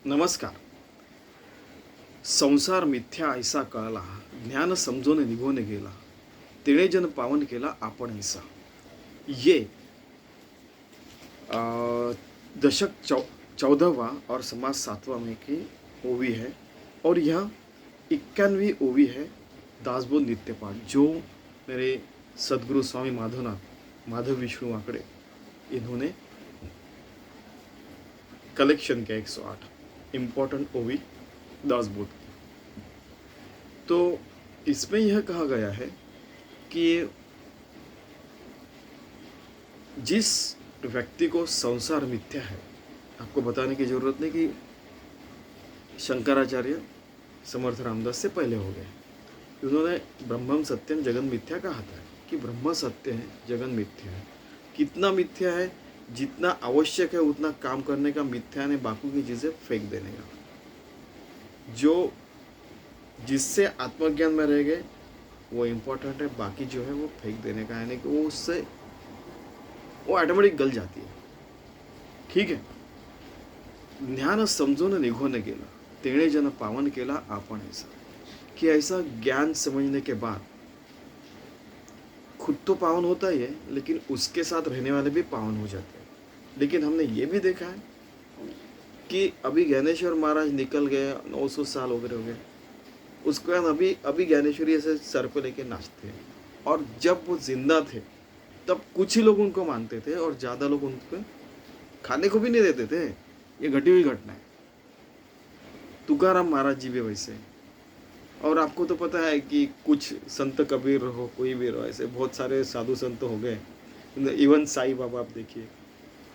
नमस्कार. संसार मिथ्या ऐसा कळला, ज्ञान समजून निघून गेला, तिने जन पावन केला आपण ऐसा. ये दशक 14वां और समाज 7वां में की ओवी है और यह 91वीं ओवी है दासबोध नित्य पाठ, जो मेरे सदगुरु स्वामी माधवनाथ माधव विष्णु वाकड़े इन्होंने कलेक्शन किया 108 इम्पोर्टेंट ओवी दासबोध. तो इसमें यह कहा गया है कि जिस व्यक्ति को संसार मिथ्या है, आपको बताने की जरूरत नहीं कि शंकराचार्य समर्थ रामदास से पहले हो गए. उन्होंने ब्रह्मम सत्यम जगन मिथ्या कहा था कि ब्रह्म सत्य है, जगन मिथ्या है. कितना मिथ्या है? जितना आवश्यक है उतना काम करने का मिथ्या ने, बाकी की चीज़ें फेंक देने का. जो जिससे आत्मज्ञान में रह गए वो इम्पोर्टेंट है, बाकी जो है वो फेंक देने का, यानी कि वो उससे वो ऑटोमेटिक गल जाती है. ठीक है. ज्ञान समजून निघून गेला, तेणे जन पावन केला आपण ऐसा. कि ऐसा ज्ञान समझने के बाद खुद तो पावन होता ही है, लेकिन उसके साथ रहने वाले भी पावन हो जाते हैं. लेकिन हमने ये भी देखा है कि अभी ज्ञानेश्वर महाराज निकल गए, 900 साल हो गए. उसके बाद अभी ज्ञानेश्वरी ऐसे सर पे लेके नाचते हैं. और जब वो जिंदा थे तब कुछ ही लोग उनको मानते थे और ज़्यादा लोग उनको खाने को भी नहीं देते थे. ये घटी हुई घटना है. तुकाराम महाराज जी भी वैसे. और आपको तो पता है कि कुछ संत कबीर रहो, कोई भी रहो, ऐसे बहुत सारे साधु संत हो गए. इवन साईं बाबा आप देखिए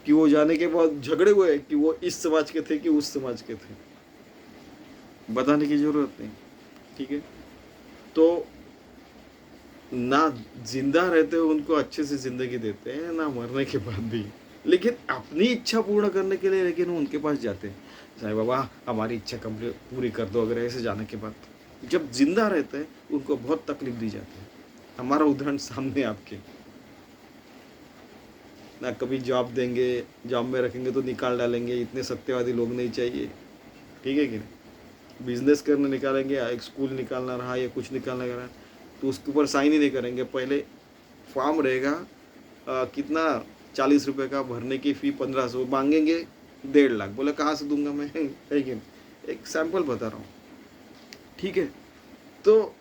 कि वो जाने के बाद झगड़े हुए कि वो इस समाज के थे कि उस समाज के थे. बताने की जरूरत नहीं. ठीक है. तो ना जिंदा रहते हुए उनको अच्छे से जिंदगी देते हैं, ना मरने के बाद भी. लेकिन अपनी इच्छा पूर्ण करने के लिए लेकिन उनके पास जाते हैं. साईं बाबा हमारी इच्छा कंप्लीट पूरी कर दो. अगर ऐसे जाने के बाद जब जिंदा रहते हैं उनको बहुत तकलीफ दी जाती है. हमारा उदाहरण सामने आपके. ना कभी जॉब देंगे, जॉब में रखेंगे तो निकाल डालेंगे. इतने सत्यवादी लोग नहीं चाहिए. ठीक है कि नहीं. बिजनेस करने निकालेंगे, एक स्कूल निकालना रहा या कुछ निकालना रहा तो उसके ऊपर साइन ही नहीं करेंगे. पहले फॉर्म रहेगा कितना 40 रुपये का, भरने की फ़ी 1500, मांगेंगे 1.5 लाख. बोले कहाँ से दूंगा मैं. है कि नहीं. एक सैंपल बता रहा हूँ. ठीक है. तो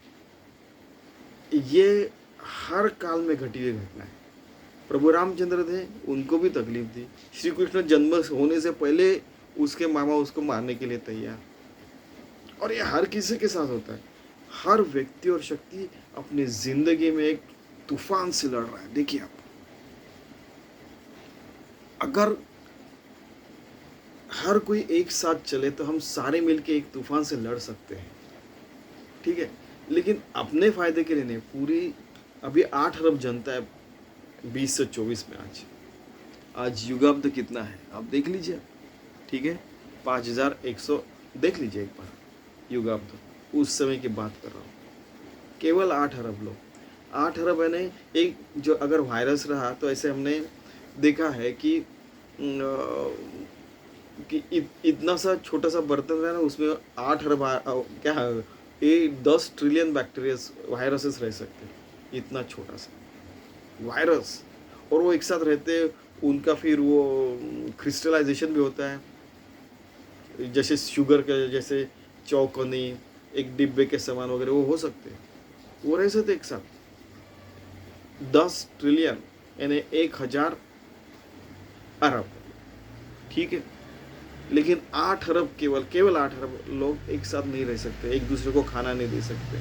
ये हर काल में घटी हुई घटना है. प्रभु रामचंद्र थे, उनको भी तकलीफ दी. श्री कृष्ण जन्म होने से पहले उसके मामा उसको मारने के लिए तैयार. और ये हर किसी के साथ होता है. हर व्यक्ति और शक्ति अपनी जिंदगी में एक तूफान से लड़ रहा है. देखिए आप, अगर हर कोई एक साथ चले तो हम सारे मिलके एक तूफान से लड़ सकते हैं. ठीक है. लेकिन अपने फायदे के लिए नहीं. पूरी अभी 8 अरब जनता है 20 से 24 में. आज युगाब्द कितना है आप देख लीजिए. ठीक है. 5100 देख लीजिए एक बार युगाब्द. उस समय की बात कर रहा हूँ. केवल 8 अरब लोग. 8 अरब है नहीं. एक जो अगर वायरस रहा तो ऐसे हमने देखा है कि इतना सा छोटा सा बर्तन रहा ना, उसमें 8 अरब क्या 10 ट्रिलियन बैक्टीरिया वायरसेस रह सकते हैं. इतना छोटा सा वायरस. और वो एक साथ रहते हैं. उनका फिर वो क्रिस्टलाइजेशन भी होता है. जैसे शुगर के जैसे चौकोनी एक डिब्बे के समान वगैरह वो हो सकते हैं. वो रह सकते एक साथ. 10 ट्रिलियन यानी 1000 अरब. ठीक है. लेकिन 8 अरब केवल 8 अरब लोग एक साथ नहीं रह सकते. एक दूसरे को खाना नहीं दे सकते.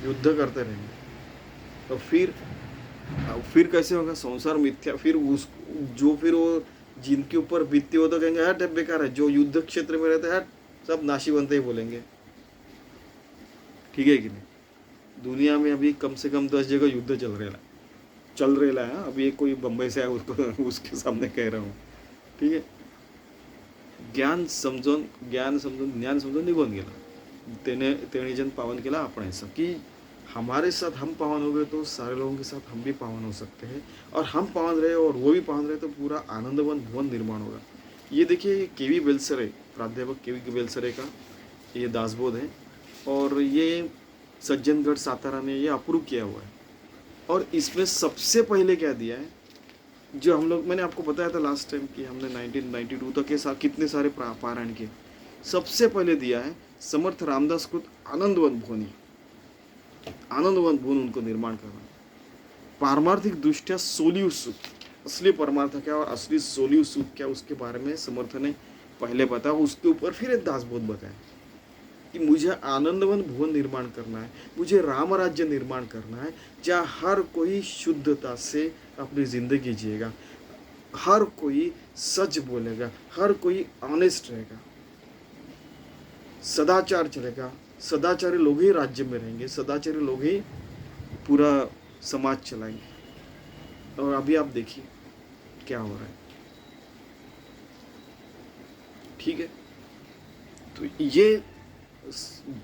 युद्ध करते रहेंगे. तो फिर कैसे होगा. संसार मिथ्या. फिर उस जो फिर वो जिनके ऊपर बीतती हो तो कहेंगे हट बेकार है. जो युद्ध क्षेत्र में रहते हैं सब नाशी बनते ही बोलेंगे. ठीक है कि नहीं. दुनिया में अभी कम से कम 10 जगह युद्ध चल रहा है. अभी एक कोई बम्बई से आया उसको उसके सामने कह रहा हूँ. ठीक है. ज्ञान समजून ज्ञान समजून निघून गेला, तेणे जन पावन केला आपण ऐसा. कि हमारे साथ हम पावन हो गए तो सारे लोगों के साथ हम भी पावन हो सकते हैं. और हम पावन रहे और वो भी पावन रहे तो पूरा आनंदवन भुवन निर्माण होगा. ये देखिए केवी बेलसर है, प्राध्यापक के बेलसरे का ये दासबोध है और ये सज्जनगढ़ सातारा ने ये अप्रूव किया हुआ है। और इसमें सबसे पहले क्या दिया है, जो हम लोग, मैंने आपको बताया था लास्ट टाइम कि हमने 1992 तक के साथ कितने सारे पारायण किए। सबसे पहले दिया है समर्थ रामदास खुद आनंदवन भुवनी, आनंदवन भुवन उनको निर्माण करना। पारमार्थिक दृष्टिया सोलियु सुख, असली परमार्थ क्या और असली सोलियु सुख क्या, उसके बारे में समर्थ ने पहले बताया। उसके ऊपर फिर एक दासबोध बताया कि मुझे आनंदवन भुवन निर्माण करना है, मुझे राम राज्य निर्माण करना है, जहाँ हर कोई शुद्धता से अपनी जिंदगी जिएगा, हर कोई सच बोलेगा, हर कोई ऑनेस्ट रहेगा, सदाचार चलेगा, सदाचारी लोग ही राज्य में रहेंगे, सदाचारी लोग ही पूरा समाज चलाएंगे। और अभी आप देखिए क्या हो रहा है, ठीक है। तो ये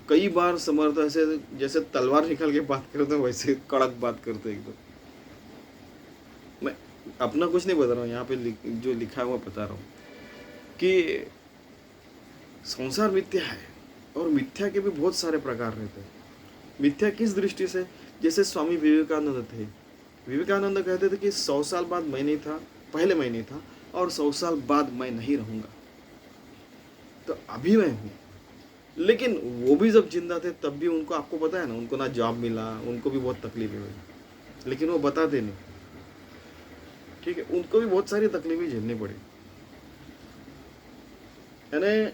कई बार समर्थ ऐसे जैसे तलवार निकाल के बात करते हैं, वैसे कड़क बात करते हैं एकदम। मैं अपना कुछ नहीं बता रहा हूँ, यहाँ पे जो लिखा है वो बता रहा हूँ कि संसार मिथ्या है और मिथ्या के भी बहुत सारे प्रकार रहते हैं। मिथ्या किस दृष्टि से, जैसे स्वामी विवेकानंद थे। विवेकानंद कहते थे कि 100 साल बाद मैं नहीं था, पहले मैं नहीं था, और 100 साल बाद मैं नहीं रहूंगा। तो अभी मैं हूँ, लेकिन वो भी जब जिंदा थे तब भी उनको, आपको पता है ना, उनको ना जॉब मिला, उनको भी बहुत तकलीफें हुई, लेकिन वो बताते नहीं, ठीक है। उनको भी बहुत सारी तकलीफें झेलनी पड़ी। यानी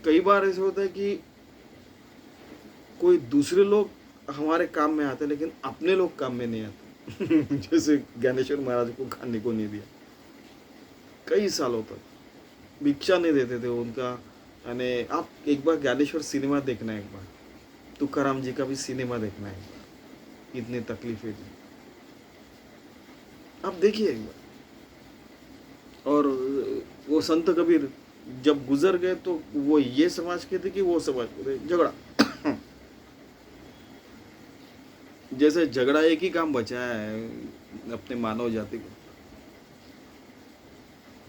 कई बार ऐसे होता है कि कोई दूसरे लोग हमारे काम में आते लेकिन अपने लोग काम में नहीं आते। जैसे ज्ञानेश्वर महाराज को खाने को नहीं दिया, कई सालों तक भिक्षा नहीं देते थे उनका। यानी आप एक बार ज्ञानेश्वर सिनेमा देखना है, एक बार तुकाराम जी का भी सिनेमा देखना है, इतनी तकलीफें थी, आप देखिए एक बार। और वो संत कबीर जब गुजर गए तो वो ये समाज के थे कि वो समाज के थे, झगड़ा। जैसे झगड़ा एक ही काम बचा है अपने मानव जाति को।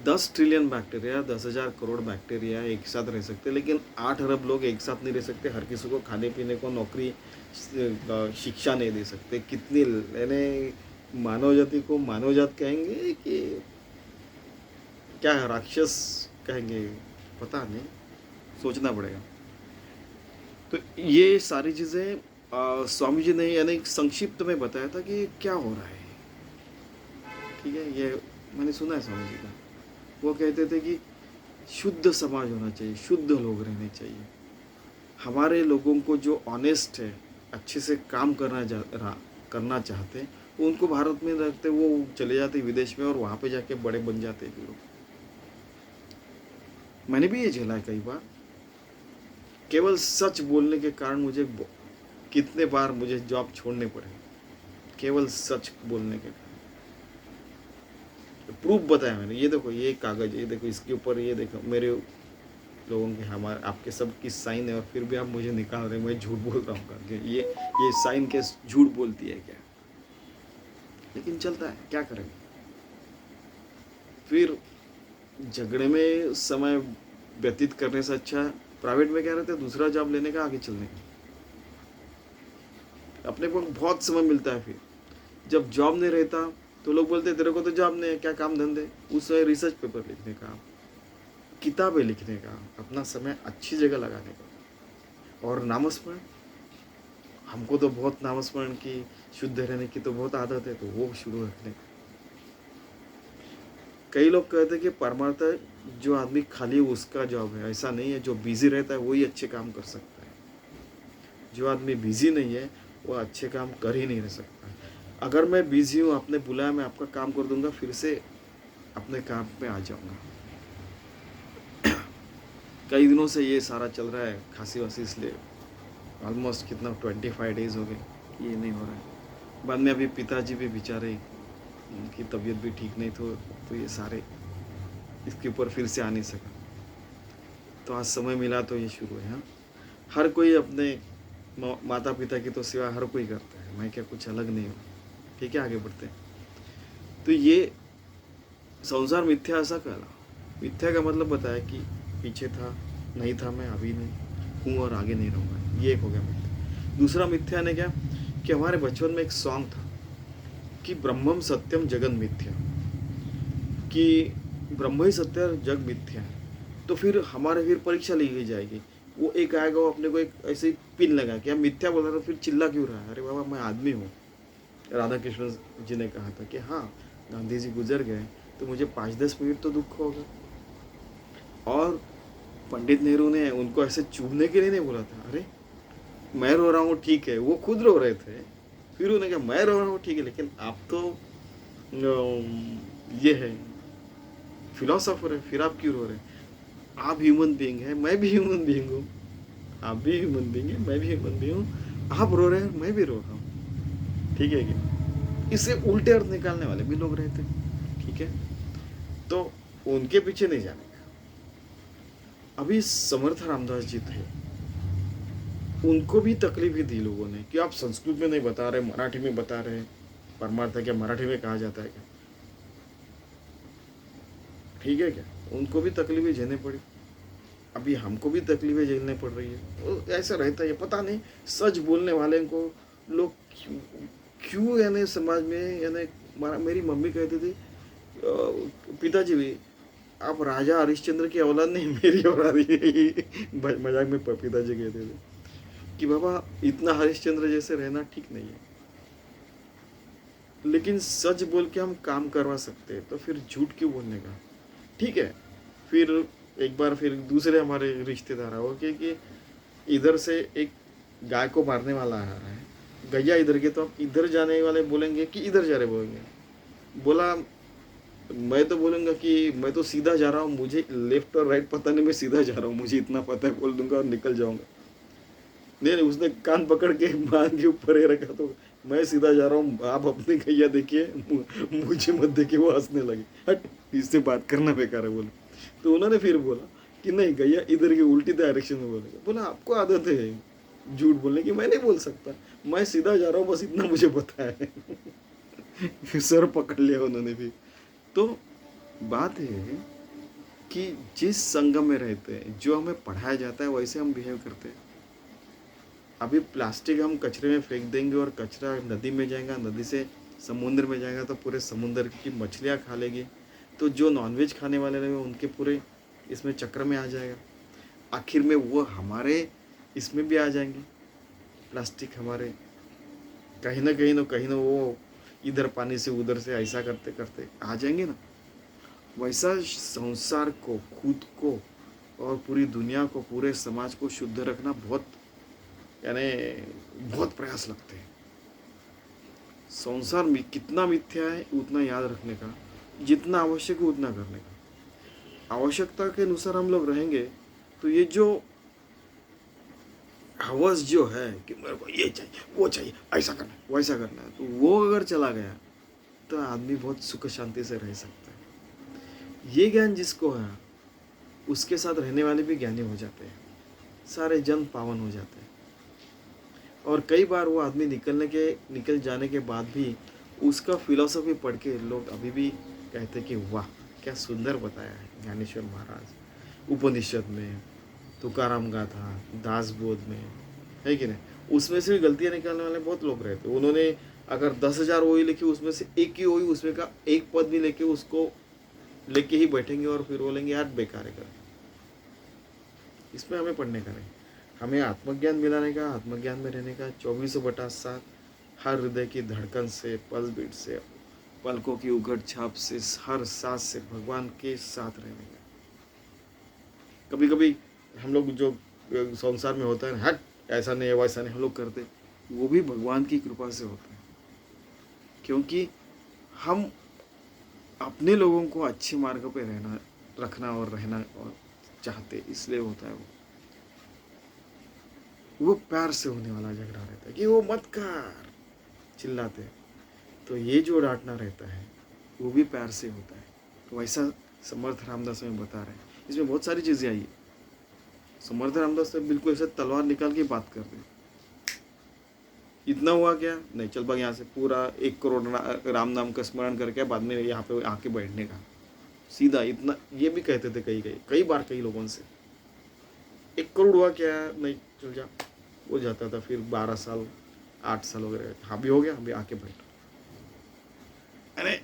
10 ट्रिलियन बैक्टीरिया, 10,000 करोड़ बैक्टीरिया एक साथ रह सकते, लेकिन 8 अरब लोग एक साथ नहीं रह सकते। हर किसी को खाने पीने को, नौकरी, शिक्षा नहीं दे सकते। कितनी, यानी मानव जाति को मानव जात कहेंगे कि क्या राक्षस कहेंगे, पता नहीं, सोचना पड़ेगा। तो ये सारी चीज़ें स्वामी जी ने यानी संक्षिप्त में बताया था कि क्या हो रहा है, ठीक है। ये मैंने सुना है स्वामी जी का। वो कहते थे कि शुद्ध समाज होना चाहिए, शुद्ध लोग रहने चाहिए। हमारे लोगों को जो ऑनेस्ट है, अच्छे से काम करना चाहते हैं, उनको भारत में रखते, वो चले जाते विदेश में और वहाँ पे जाके बड़े बन जाते हैं लोग। मैंने भी ये झेला है कई बार। केवल सच बोलने के कारण मुझे कितने बार मुझे जॉब छोड़ने पड़े, केवल सच बोलने के कारण। प्रूफ बताया मैंने, ये देखो, ये कागज, ये देखो, इसके ऊपर ये देखो, मेरे लोगों के, हमारे, आपके सब की साइन है, और फिर भी आप मुझे निकाल रहे हैं, मैं झूठ बोल रहा हूँ करके। ये साइन के झूठ बोलती है क्या? लेकिन चलता है, क्या करेंगे। फिर झगड़े में समय व्यतीत करने से अच्छा प्राइवेट में क्या रहता है, दूसरा जॉब लेने का, आगे चलने का। अपने को बहुत समय मिलता है। फिर जब जॉब नहीं रहता तो लोग बोलते तेरे को तो जॉब नहीं है, क्या काम धंधे। उस समय रिसर्च पेपर लिखने का, किताबें लिखने का, अपना समय अच्छी जगह लगाने का। और नामस्मरण, हमको तो बहुत नामस्मरण की, शुद्ध रहने की तो बहुत आदत है, तो वो शुरू रखने का। कई लोग कहते हैं कि परमार्थ जो आदमी खाली उसका जॉब है, ऐसा नहीं है। जो बिजी रहता है वही अच्छे काम कर सकता है। जो आदमी बिजी नहीं है वो अच्छे काम कर ही नहीं रह सकता। अगर मैं बिजी हूँ, आपने बुलाया, मैं आपका काम कर दूंगा, फिर से अपने काम पे आ जाऊंगा। कई दिनों से ये सारा चल रहा है, खांसी वासी, इसलिए ऑलमोस्ट कितना 25 डेज हो गए, ये नहीं हो रहा है। बाद में अभी पिताजी भी बेचारे, उनकी तबीयत भी ठीक नहीं, तो ये सारे इसके ऊपर फिर से आ नहीं सका। तो आज समय मिला तो ये शुरू है। हाँ, हर कोई अपने माता पिता की तो सेवा हर कोई करता है, मैं क्या कुछ अलग नहीं हूँ, ठीक है। आगे बढ़ते हैं। तो ये संसार मिथ्या ऐसा कहला। मिथ्या का मतलब बताया कि पीछे था, नहीं था मैं, अभी नहीं हूँ और आगे नहीं रहूँगा। ये एक हो गया मिथ्या। दूसरा मिथ्या ने क्या कि हमारे बचपन में एक सॉन्ग था कि ब्रह्मम सत्यम जगन मिथ्या, कि ब्रह्म ही सत्य है जग मिथ्या है। तो फिर हमारे फिर परीक्षा ली गई जाएगी, वो एक आएगा वो अपने को एक ऐसे पिन लगा कि आप मिथ्या बोल रहे हो, फिर चिल्ला क्यों रहा है? अरे बाबा मैं आदमी हूँ। राधा कृष्ण जी ने कहा था कि हाँ गांधी जी गुजर गए तो मुझे 5-10 मिनट तो दुख होगा। और पंडित नेहरू ने उनको ऐसे चूमने के लिए नहीं बोला था। अरे मैं रो रहा हूँ ठीक है, वो खुद रो रहे थे, फिर उन्होंने कहा मैं रो रहा हूँ ठीक है, लेकिन आप तो ये है फिलोसोफर है, फिर आप क्यों रो रहे हैं? आप ह्यूमन बीइंग है, मैं भी ह्यूमन बीइंग हूँ। आप भी ह्यूमन बीइंग है, मैं भी ह्यूमन बीइंग हूँ। आप रो रहे हैं, मैं भी रो रहा हूँ। ठीक है क्या? इससे उल्टे अर्थ निकालने वाले भी लोग रहते हैं। ठीक है, तो उनके पीछे नहीं जाने का। अभी समर्थ रामदास जी थे, उनको भी तकलीफ ही दी लोगों ने कि आप संस्कृत में नहीं बता रहे, मराठी में बता रहे। परमार्थ क्या मराठी में कहा जाता है क्या? ठीक है क्या? उनको भी तकलीफें झेलनी पड़ी। अभी हमको भी तकलीफें झेलनी पड़ रही है। तो ऐसा रहता है, पता नहीं सच बोलने वाले को लोग क्यों क्यों यानी समाज में यानी मेरी मम्मी कहती थी पिताजी भी आप राजा हरिश्चंद्र की औलाद नहीं मेरी औलाद ही मजाक में पिताजी कहते थे कि बाबा इतना हरिश्चंद्र जैसे रहना ठीक नहीं है। लेकिन सच बोल के हम काम करवा सकते हैं, तो फिर झूठ क्यों बोलने का? ठीक है, फिर एक बार फिर दूसरे हमारे रिश्तेदार हो कि इधर से एक गाय को मारने वाला आ रहा है, गैया इधर के, तो आप इधर जाने वाले बोलेंगे कि इधर जा रहे बोलेंगे? बोला मैं तो बोलूँगा कि मैं तो सीधा जा रहा हूँ, मुझे लेफ्ट और राइट पता नहीं, मैं सीधा जा रहा हूँ, मुझे इतना पता है बोल दूंगा और निकल जाऊंगा। नहीं नहीं, उसने कान पकड़ के मांग के ऊपर ही रखा, तो मैं सीधा जा रहा हूँ, आप अपनी गैया देखिए, मुझे मत देखिए। वो हंसने लगे, हट इससे बात करना बेकार है बोले। तो उन्होंने फिर बोला कि नहीं गैया इधर की उल्टी डायरेक्शन में बोलेगा। बोला आपको आदत है झूठ बोलने की, मैं नहीं बोल सकता, मैं सीधा जा रहा हूँ, बस इतना मुझे पता है। फिर सर पकड़ लिया उन्होंने भी। तो बात है कि जिस संगम में रहते हैं, जो हमें पढ़ाया जाता है वैसे हम बिहेव करते हैं। अभी प्लास्टिक हम कचरे में फेंक देंगे और कचरा नदी में जाएगा, नदी से समुद्र में जाएगा तो पूरे समुद्र की मछलियाँ खा लेगी। तो जो नॉनवेज खाने वाले रहेंगे उनके पूरे इसमें चक्र में आ जाएगा। आखिर में वो हमारे इसमें भी आ जाएंगे। प्लास्टिक हमारे कहीं ना वो इधर पानी से उधर से ऐसा करते करते आ जाएंगे ना। वैसा संसार को, खुद को और पूरी दुनिया को, पूरे समाज को शुद्ध रखना बहुत यानी बहुत प्रयास लगते हैं। संसार में कितना मिथ्या है उतना याद रखने का, जितना आवश्यक है उतना करने का। आवश्यकता के अनुसार हम लोग रहेंगे तो ये जो हवस जो है कि मेरे को ये चाहिए वो चाहिए, ऐसा करना है वैसा करना है, तो वो अगर चला गया तो आदमी बहुत सुख शांति से रह सकता है। ये ज्ञान जिसको है उसके साथ रहने वाले भी ज्ञानी हो जाते हैं, सारे जन पावन हो जाते हैं। और कई बार वो आदमी निकल जाने के बाद भी उसका फिलॉसफी पढ़ के लोग अभी भी कहते कि वाह क्या सुंदर बताया है ज्ञानेश्वर महाराज। उपनिषद में, तुकाराम गाथा, दास बोध में, है कि नहीं, उसमें से भी गलतियाँ निकालने वाले बहुत लोग रहते। उन्होंने अगर 10,000 ओई लिखी, उसमें से एक ही ओई उसमें का एक पद भी लेके उसको लेके ही बैठेंगे और फिर बोलेंगे यार बेकार है कर। इसमें हमें पढ़ने का नहीं, हमें आत्मज्ञान मिलाने का, आत्मज्ञान में रहने का, 24/7 हर हृदय की धड़कन से, पल बीट से, पलकों की उघड़ छाप से, हर सांस से भगवान के साथ रहने का। कभी कभी हम लोग जो संसार में होता है ना, हट ऐसा नहीं है वैसा नहीं, हम लोग करते, वो भी भगवान की कृपा से होता है। क्योंकि हम अपने लोगों को अच्छे मार्ग पे रखना और रहना और चाहते, इसलिए होता है। वो प्यार से होने वाला झगड़ा रहता है कि वो मत कर, चिल्लाते। तो ये जो डांटना रहता है वो भी प्यार से होता है। तो वैसा समर्थ रामदास में बता रहे हैं। इसमें बहुत सारी चीज़ें आई है। समर्थ रामदास ने बिल्कुल ऐसे तलवार निकाल के बात कर रहे, इतना हुआ क्या नहीं, चल भाग यहाँ से, पूरा 1 करोड़ राम नाम का स्मरण करके बाद में यहाँ पे आके बैठने का। सीधा इतना, ये भी कहते थे कई कई कई बार कई लोगों से, 1 करोड़ हुआ क्या, नहीं चल जा, वो जाता था। फिर 12 साल 8 साल वगैरह, हाँ भी हो गया, अभी आके बैठो। अरे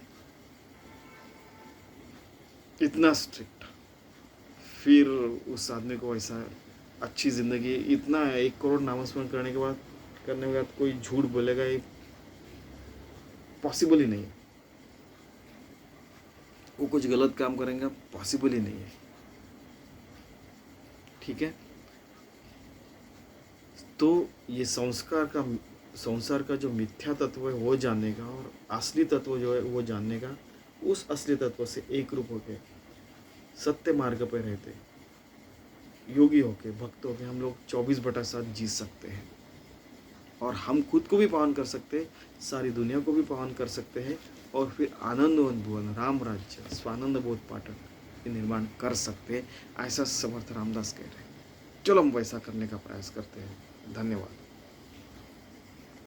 इतना स्ट्रिक्ट। फिर उस आदमी को ऐसा अच्छी ज़िंदगी, इतना 1 करोड़ नामस्मरण करने के बाद कोई झूठ बोलेगा, ये पॉसिबल ही नहीं है। वो कुछ गलत काम करेंगे, पॉसिबल ही नहीं है। ठीक है, तो ये संसार का जो मिथ्या तत्व है वो जानने का, और असली तत्व जो है वो जानने का, उस असली तत्व से एक रूप होके सत्य मार्ग पर रहते योगी होके, भक्त होके हम लोग 24/7 जी सकते हैं। और हम खुद को भी पावन कर सकते हैं, सारी दुनिया को भी पावन कर सकते हैं, और फिर आनंदवन भुवन राम राज्य स्वानंद बोध पाठक निर्माण कर सकते हैं, ऐसा समर्थ रामदास कह रहे हैं। चलो हम वैसा करने का प्रयास करते हैं। धन्यवाद।